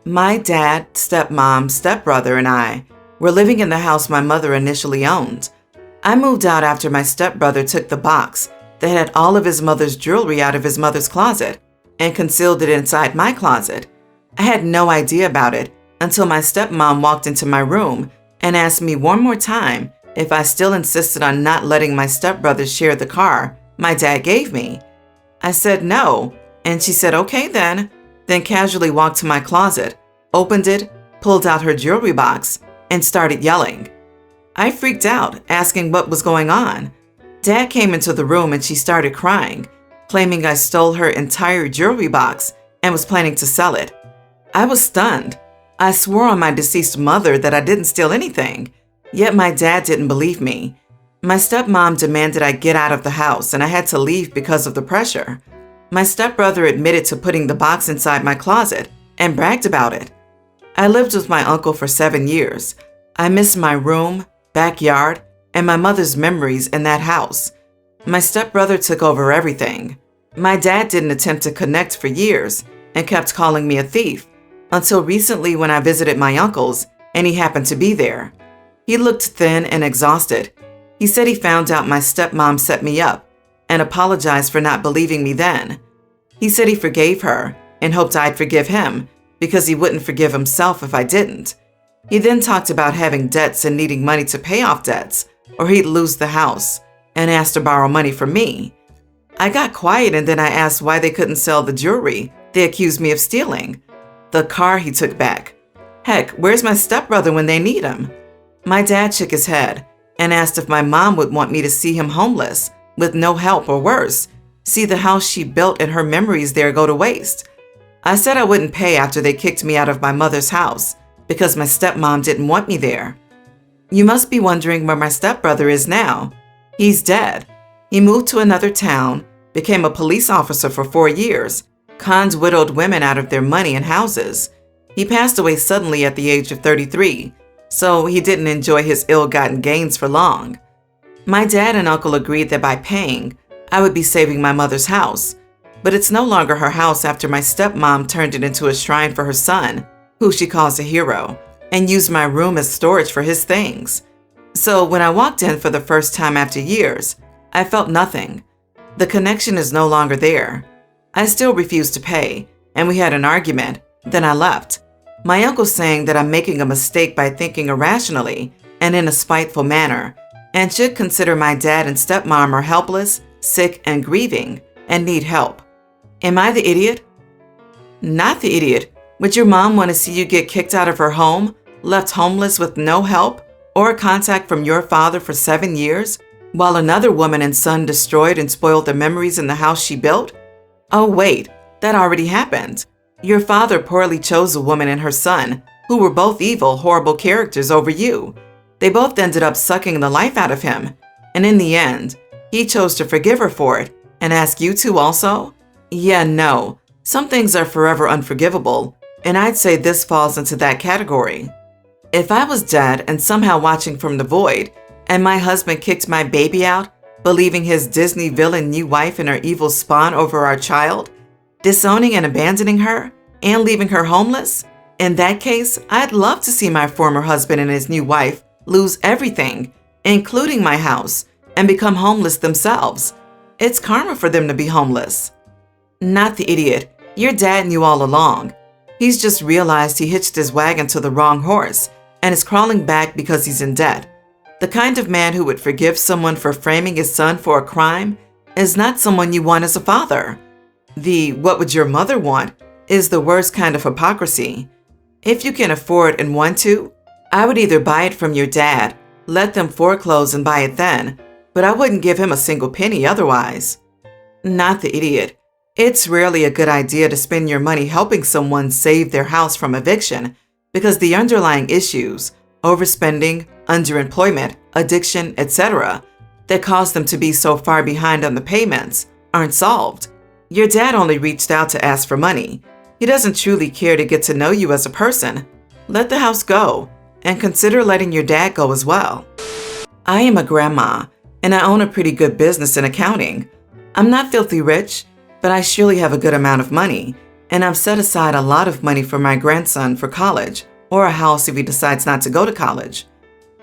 My dad, stepmom, stepbrother, and I were living in the house my mother initially owned. I moved out after my stepbrother took the box that had all of his mother's jewelry out of his mother's closet and concealed it inside my closet. I had no idea about it until my stepmom walked into my room and asked me one more time if I still insisted on not letting my stepbrother share the car my dad gave me. I said no, and she said okay then casually walked to my closet, opened it, pulled out her jewelry box, and started yelling. I freaked out, asking what was going on. Dad came into the room and she started crying, claiming I stole her entire jewelry box and was planning to sell it. I was stunned. I swore on my deceased mother that I didn't steal anything, yet my dad didn't believe me. My stepmom demanded I get out of the house and I had to leave because of the pressure. My stepbrother admitted to putting the box inside my closet and bragged about it. I lived with my uncle for 7 years. I miss my room, backyard, and my mother's memories in that house. My stepbrother took over everything. My dad didn't attempt to connect for years and kept calling me a thief, until recently when I visited my uncle's and he happened to be there. He looked thin and exhausted. He said he found out my stepmom set me up and apologized for not believing me then. He said he forgave her and hoped I'd forgive him because he wouldn't forgive himself if I didn't. He then talked about having debts and needing money to pay off debts or he'd lose the house and asked to borrow money from me. I got quiet and then I asked why they couldn't sell the jewelry they accused me of stealing. The car he took back. Heck, where's my stepbrother when they need him? My dad shook his head and asked if my mom would want me to see him homeless with no help or worse, see the house she built and her memories there go to waste. I said I wouldn't pay after they kicked me out of my mother's house because my stepmom didn't want me there. You must be wondering where my stepbrother is now. He's dead. He moved to another town, became a police officer for 4 years, conned widowed women out of their money and houses. He passed away suddenly at the age of 33, so he didn't enjoy his ill-gotten gains for long. My dad and uncle agreed that by paying, I would be saving my mother's house, but it's no longer her house after my stepmom turned it into a shrine for her son, who she calls a hero, and used my room as storage for his things. So when I walked in for the first time after years, I felt nothing. The connection is no longer there. I still refused to pay, and we had an argument, then I left. My uncle saying that I'm making a mistake by thinking irrationally and in a spiteful manner, and should consider my dad and stepmom are helpless, sick, and grieving, and need help. Am I the idiot? Not the idiot. Would your mom want to see you get kicked out of her home, left homeless with no help or contact from your father for 7 years, while another woman and son destroyed and spoiled the memories in the house she built? Oh wait, that already happened. Your father poorly chose a woman and her son, who were both evil, horrible characters over you. They both ended up sucking the life out of him, and in the end, he chose to forgive her for it and ask you to also? Yeah, no. Some things are forever unforgivable, and I'd say this falls into that category. If I was dead and somehow watching from the void, and my husband kicked my baby out, believing his Disney villain new wife and her evil spawn over our child, disowning and abandoning her, and leaving her homeless, in that case, I'd love to see my former husband and his new wife lose everything, including my house, and become homeless themselves. It's karma for them to be homeless. Not the idiot. Your dad knew all along. He's just realized he hitched his wagon to the wrong horse and is crawling back because he's in debt. The kind of man who would forgive someone for framing his son for a crime is not someone you want as a father. The "what would your mother want" is the worst kind of hypocrisy. If you can afford and want to, I would either buy it from your dad, let them foreclose and buy it then, but I wouldn't give him a single penny otherwise. Not the idiot. It's rarely a good idea to spend your money helping someone save their house from eviction because the underlying issues, overspending, underemployment, addiction, etc., that cause them to be so far behind on the payments aren't solved. Your dad only reached out to ask for money. He doesn't truly care to get to know you as a person. Let the house go, and consider letting your dad go as well. I am a grandma, and I own a pretty good business in accounting. I'm not filthy rich, but I surely have a good amount of money, and I've set aside a lot of money for my grandson for college, or a house if he decides not to go to college.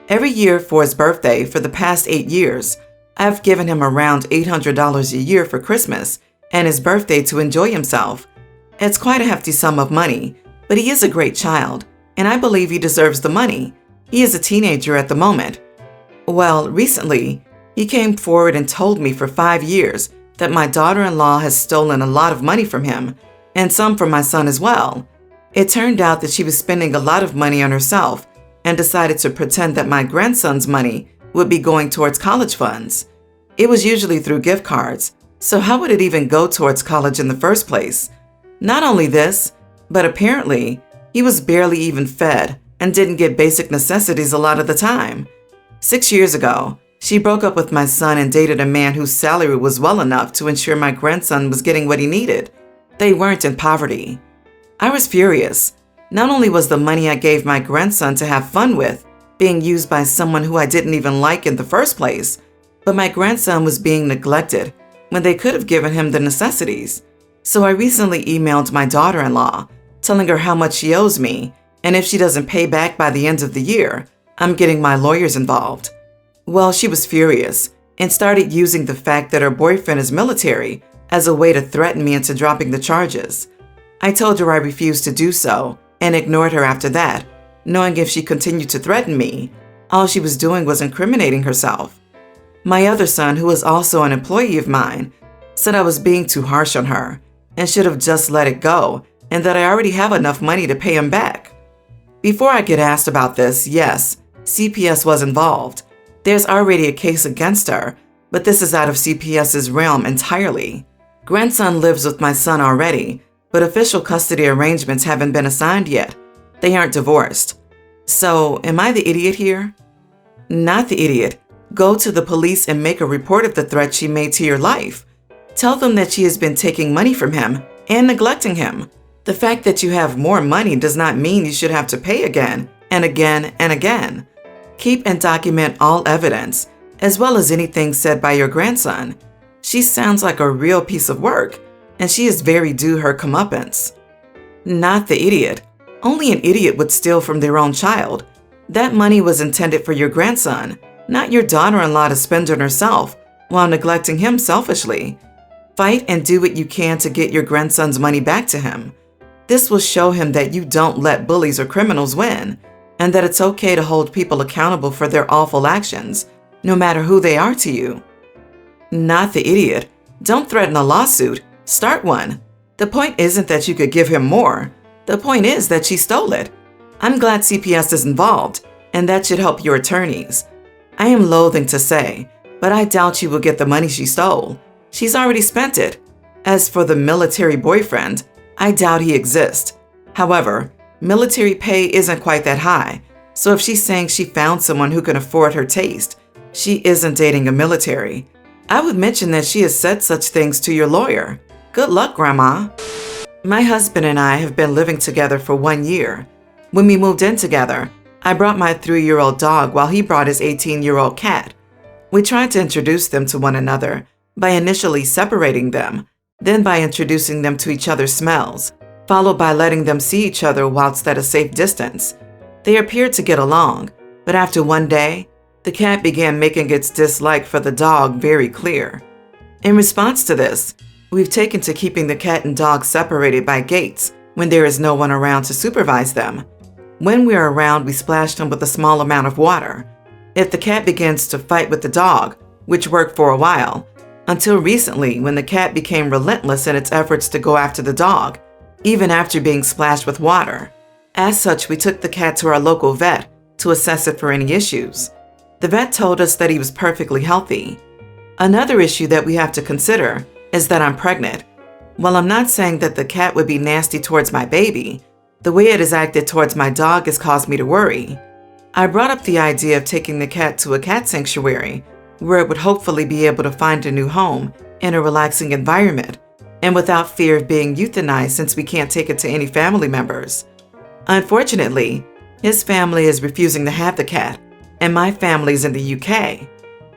Every year for his birthday for the past 8 years, I've given him around $800 a year for Christmas and his birthday to enjoy himself. It's quite a hefty sum of money, but he is a great child, and I believe he deserves the money. He is a teenager at the moment. Well, recently, he came forward and told me for 5 years that my daughter-in-law has stolen a lot of money from him, and some from my son as well. It turned out that she was spending a lot of money on herself and decided to pretend that my grandson's money would be going towards college funds. It was usually through gift cards, so how would it even go towards college in the first place? Not only this, but apparently, he was barely even fed and didn't get basic necessities a lot of the time. 6 years ago, she broke up with my son and dated a man whose salary was well enough to ensure my grandson was getting what he needed. They weren't in poverty. I was furious. Not only was the money I gave my grandson to have fun with being used by someone who I didn't even like in the first place, but my grandson was being neglected when they could have given him the necessities. So I recently emailed my daughter-in-law, telling her how much she owes me, and if she doesn't pay back by the end of the year, I'm getting my lawyers involved. Well, she was furious and started using the fact that her boyfriend is military as a way to threaten me into dropping the charges. I told her I refused to do so and ignored her after that, knowing if she continued to threaten me, all she was doing was incriminating herself. My other son, who is also an employee of mine, said I was being too harsh on her and should have just let it go, and that I already have enough money to pay him back. Before I get asked about this, yes, CPS was involved. There's already a case against her, but this is out of CPS's realm entirely. Grandson lives with my son already, but official custody arrangements haven't been assigned yet. They aren't divorced. So, am I the idiot here? Not the idiot. Go to the police and make a report of the threat she made to your life. Tell them that she has been taking money from him and neglecting him. The fact that you have more money does not mean you should have to pay again and again and again. Keep and document all evidence, as well as anything said by your grandson. She sounds like a real piece of work, and she is very due her comeuppance. Not the idiot. Only an idiot would steal from their own child. That money was intended for your grandson, not your daughter-in-law to spend on herself while neglecting him selfishly. Fight and do what you can to get your grandson's money back to him. This will show him that you don't let bullies or criminals win, and that it's okay to hold people accountable for their awful actions, no matter who they are to you. Not the idiot. Don't threaten a lawsuit. Start one. The point isn't that you could give him more. The point is that she stole it. I'm glad CPS is involved, and that should help your attorneys. I am loathing to say, but I doubt she will get the money she stole. She's already spent it. As for the military boyfriend, I doubt he exists. However, military pay isn't quite that high, so if she's saying she found someone who can afford her taste, she isn't dating a military. I would mention that she has said such things to your lawyer. Good luck, Grandma. My husband and I have been living together for 1 year. When we moved in together, I brought my 3-year-old dog while he brought his 18-year-old cat. We tried to introduce them to one another by initially separating them, then by introducing them to each other's smells, followed by letting them see each other whilst at a safe distance. They appeared to get along, but after one day, the cat began making its dislike for the dog very clear. In response to this, we've taken to keeping the cat and dog separated by gates when there is no one around to supervise them. When we are around, we splash them with a small amount of water. If the cat begins to fight with the dog, which worked for a while, until recently when the cat became relentless in its efforts to go after the dog, even after being splashed with water. As such, we took the cat to our local vet to assess it for any issues. The vet told us that he was perfectly healthy. Another issue that we have to consider is that I'm pregnant. While I'm not saying that the cat would be nasty towards my baby, the way it has acted towards my dog has caused me to worry. I brought up the idea of taking the cat to a cat sanctuary, where it would hopefully be able to find a new home in a relaxing environment, and without fear of being euthanized since we can't take it to any family members. Unfortunately, his family is refusing to have the cat, and my family's in the UK.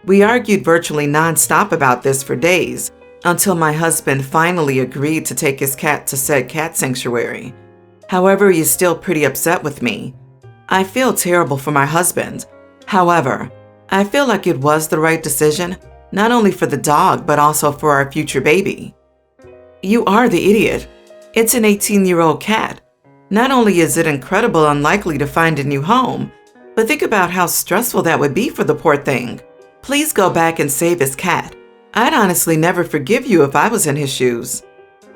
We argued virtually non-stop about this for days, until my husband finally agreed to take his cat to said cat sanctuary. However, he is still pretty upset with me. I feel terrible for my husband. However, I feel like it was the right decision, not only for the dog, but also for our future baby. You are the idiot. It's an 18-year-old cat. Not only is it incredible unlikely to find a new home, but think about how stressful that would be for the poor thing. Please go back and save his cat. I'd honestly never forgive you if I was in his shoes.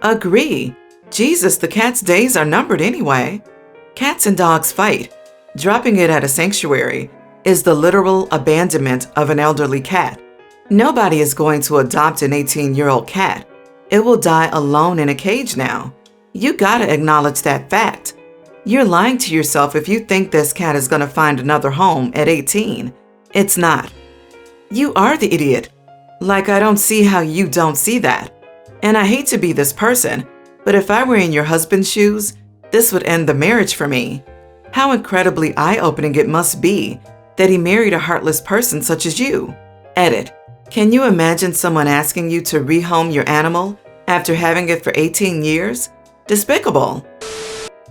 Agree. Jesus, the cat's days are numbered anyway. Cats and dogs fight. Dropping it at a sanctuary is the literal abandonment of an elderly cat. Nobody is going to adopt an 18-year-old cat. It will die alone in a cage now. You gotta acknowledge that fact. You're lying to yourself if you think this cat is gonna find another home at 18. It's not. You are the idiot. Like, I don't see how you don't see that. And I hate to be this person, but if I were in your husband's shoes, this would end the marriage for me. How incredibly eye-opening it must be that he married a heartless person such as you. Edit. Can you imagine someone asking you to rehome your animal after having it for 18 years? Despicable.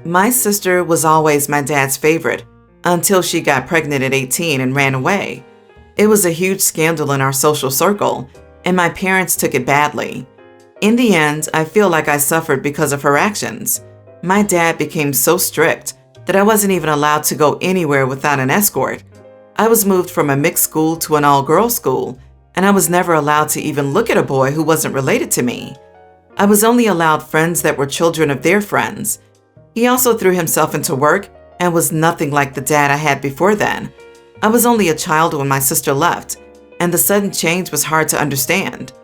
My sister was always my dad's favorite until she got pregnant at 18 and ran away. It was a huge scandal in our social circle, and my parents took it badly. In the end, I feel like I suffered because of her actions. My dad became so strict that I wasn't even allowed to go anywhere without an escort. I was moved from a mixed school to an all-girls school, and I was never allowed to even look at a boy who wasn't related to me. I was only allowed friends that were children of their friends. He also threw himself into work and was nothing like the dad I had before then. I was only a child when my sister left, and the sudden change was hard to understand.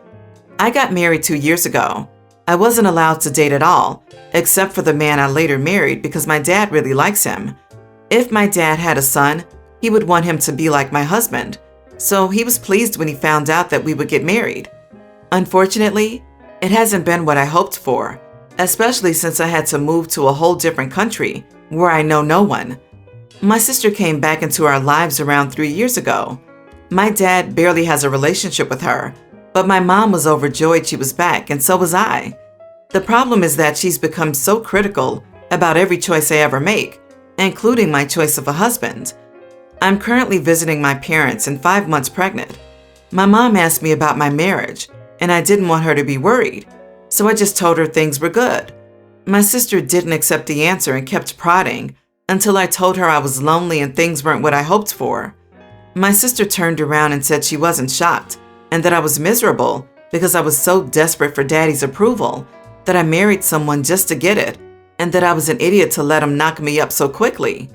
I got married 2 years ago. I wasn't allowed to date at all, except for the man I later married because my dad really likes him. If my dad had a son, he would want him to be like my husband, so he was pleased when he found out that we would get married. Unfortunately, it hasn't been what I hoped for, especially since I had to move to a whole different country where I know no one. My sister came back into our lives around 3 years ago. My dad barely has a relationship with her, but my mom was overjoyed she was back, and so was I. The problem is that she's become so critical about every choice I ever make, including my choice of a husband. I'm currently visiting my parents and 5 months pregnant. My mom asked me about my marriage, and I didn't want her to be worried, so I just told her things were good. My sister didn't accept the answer and kept prodding until I told her I was lonely and things weren't what I hoped for. My sister turned around and said she wasn't shocked and that I was miserable because I was so desperate for Daddy's approval that I married someone just to get it, and that I was an idiot to let him knock me up so quickly.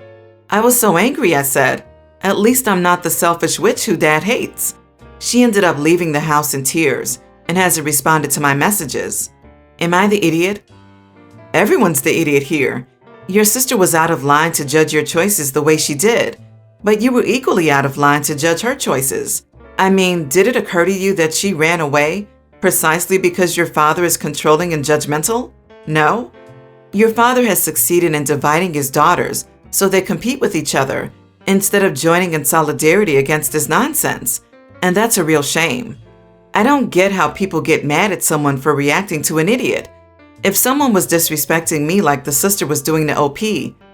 I was so angry, I said. At least I'm not the selfish witch who Dad hates. She ended up leaving the house in tears and hasn't responded to my messages. Am I the idiot? Everyone's the idiot here. Your sister was out of line to judge your choices the way she did, but you were equally out of line to judge her choices. I mean, did it occur to you that she ran away precisely because your father is controlling and judgmental? No. Your father has succeeded in dividing his daughters so they compete with each other instead of joining in solidarity against his nonsense, and that's a real shame. I don't get how people get mad at someone for reacting to an idiot. If someone was disrespecting me like the sister was doing to OP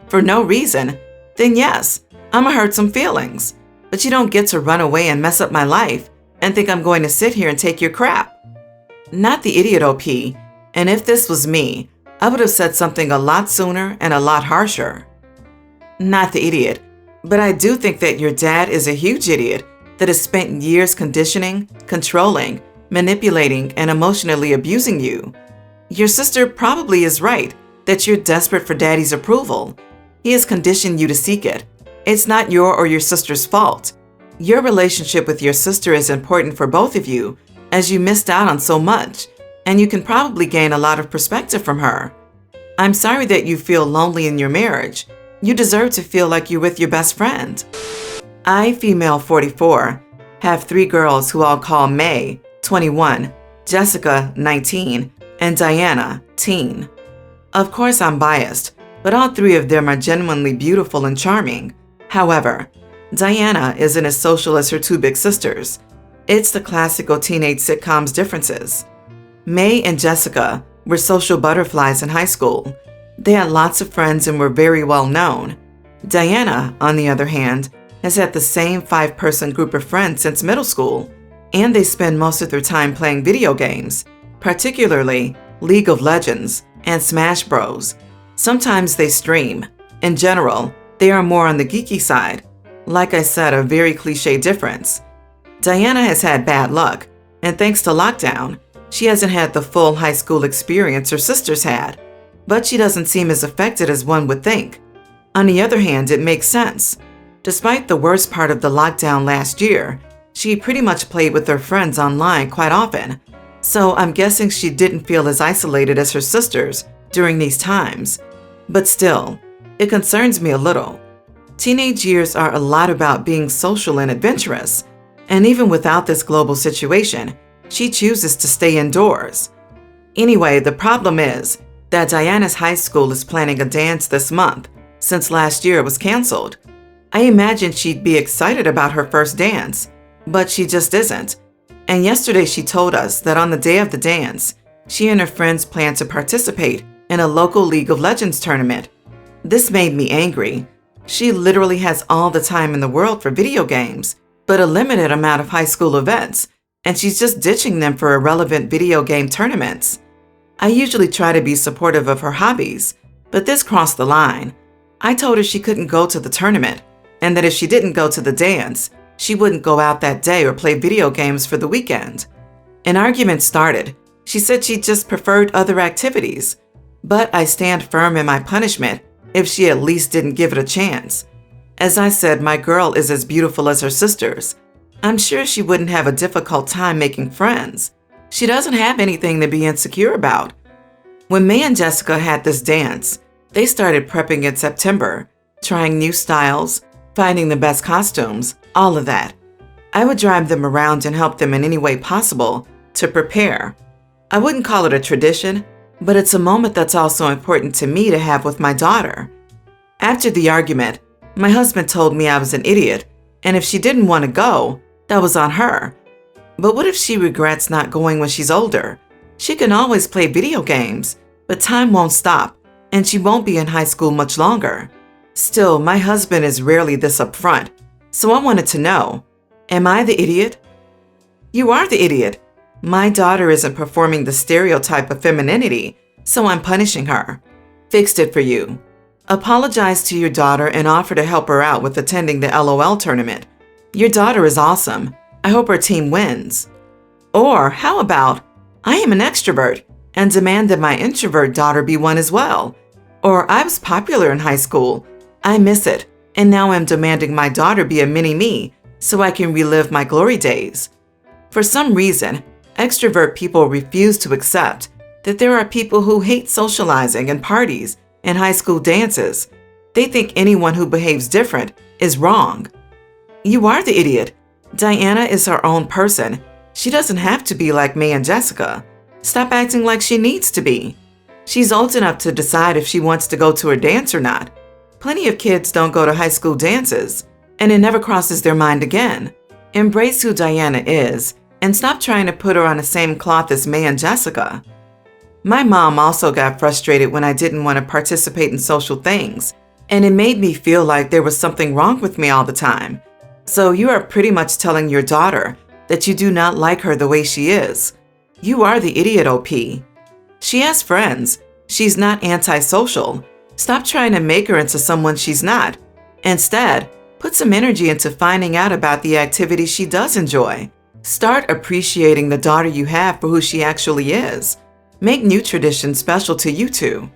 for no reason, then yes, I'ma hurt some feelings. But you don't get to run away and mess up my life and think I'm going to sit here and take your crap. Not the idiot, OP, and if this was me, I would have said something a lot sooner and a lot harsher. Not the idiot, but I do think that your dad is a huge idiot that has spent years conditioning, controlling, manipulating, and emotionally abusing you. Your sister probably is right that you're desperate for Daddy's approval. He has conditioned you to seek it. It's not your or your sister's fault. Your relationship with your sister is important for both of you, as you missed out on so much, and you can probably gain a lot of perspective from her. I'm sorry that you feel lonely in your marriage. You deserve to feel like you're with your best friend. I, female 44, have 3 girls who I'll call May, 21, Jessica, 19, and Diana, teen. Of course I'm biased, but all 3 of them are genuinely beautiful and charming. However, Diana isn't as social as her 2 big sisters. It's the classical teenage sitcoms differences. May and Jessica were social butterflies in high school. They had lots of friends and were very well known. Diana, on the other hand, has had the same 5-person group of friends since middle school, and they spend most of their time playing video games, particularly League of Legends and Smash Bros. Sometimes they stream. In general, they are more on the geeky side. Like I said, a very cliche difference. Diana has had bad luck, and thanks to lockdown, she hasn't had the full high school experience her sisters had, but she doesn't seem as affected as one would think. On the other hand, it makes sense. Despite the worst part of the lockdown last year, she pretty much played with her friends online quite often, so I'm guessing she didn't feel as isolated as her sisters during these times. But still, it concerns me a little. Teenage years are a lot about being social and adventurous, and even without this global situation, she chooses to stay indoors. Anyway, the problem is that Diana's high school is planning a dance this month, since last year it was canceled. I imagine she'd be excited about her first dance, but she just isn't. And yesterday she told us that on the day of the dance, she and her friends plan to participate in a local League of Legends tournament. This made me angry. She literally has all the time in the world for video games, but a limited amount of high school events, and she's just ditching them for irrelevant video game tournaments. I usually try to be supportive of her hobbies, but this crossed the line. I told her she couldn't go to the tournament, and that if she didn't go to the dance, she wouldn't go out that day or play video games for the weekend. An argument started. She said she just preferred other activities, but I stand firm in my punishment if she at least didn't give it a chance. As I said, my girl is as beautiful as her sisters. I'm sure she wouldn't have a difficult time making friends. She doesn't have anything to be insecure about. When May and Jessica had this dance, they started prepping in September, trying new styles, finding the best costumes, all of that. I would drive them around and help them in any way possible to prepare. I wouldn't call it a tradition, but it's a moment that's also important to me to have with my daughter. After the argument, my husband told me I was an idiot, and if she didn't want to go, that was on her. But what if she regrets not going when she's older? She can always play video games, but time won't stop, and she won't be in high school much longer. Still, my husband is rarely this upfront, so I wanted to know, am I the idiot? You are the idiot. My daughter isn't performing the stereotype of femininity, so I'm punishing her. Fixed it for you. Apologize to your daughter and offer to help her out with attending the LOL tournament. Your daughter is awesome. I hope her team wins. Or how about, I am an extrovert and demand that my introvert daughter be one as well. Or I was popular in high school. I miss it, and now I'm demanding my daughter be a mini-me so I can relive my glory days. For some reason, extrovert people refuse to accept that there are people who hate socializing and parties and high school dances. They think anyone who behaves different is wrong. You are the idiot. Diana is her own person. She doesn't have to be like May and Jessica. Stop acting like she needs to be. She's old enough to decide if she wants to go to a dance or not. Plenty of kids don't go to high school dances, and it never crosses their mind again. Embrace who Diana is, and stop trying to put her on the same cloth as May and Jessica. My mom also got frustrated when I didn't want to participate in social things, and it made me feel like there was something wrong with me all the time. So you are pretty much telling your daughter that you do not like her the way she is. You are the idiot, OP. She has friends. She's not antisocial. Stop trying to make her into someone she's not. Instead, put some energy into finding out about the activities she does enjoy. Start appreciating the daughter you have for who she actually is. Make new traditions special to you two.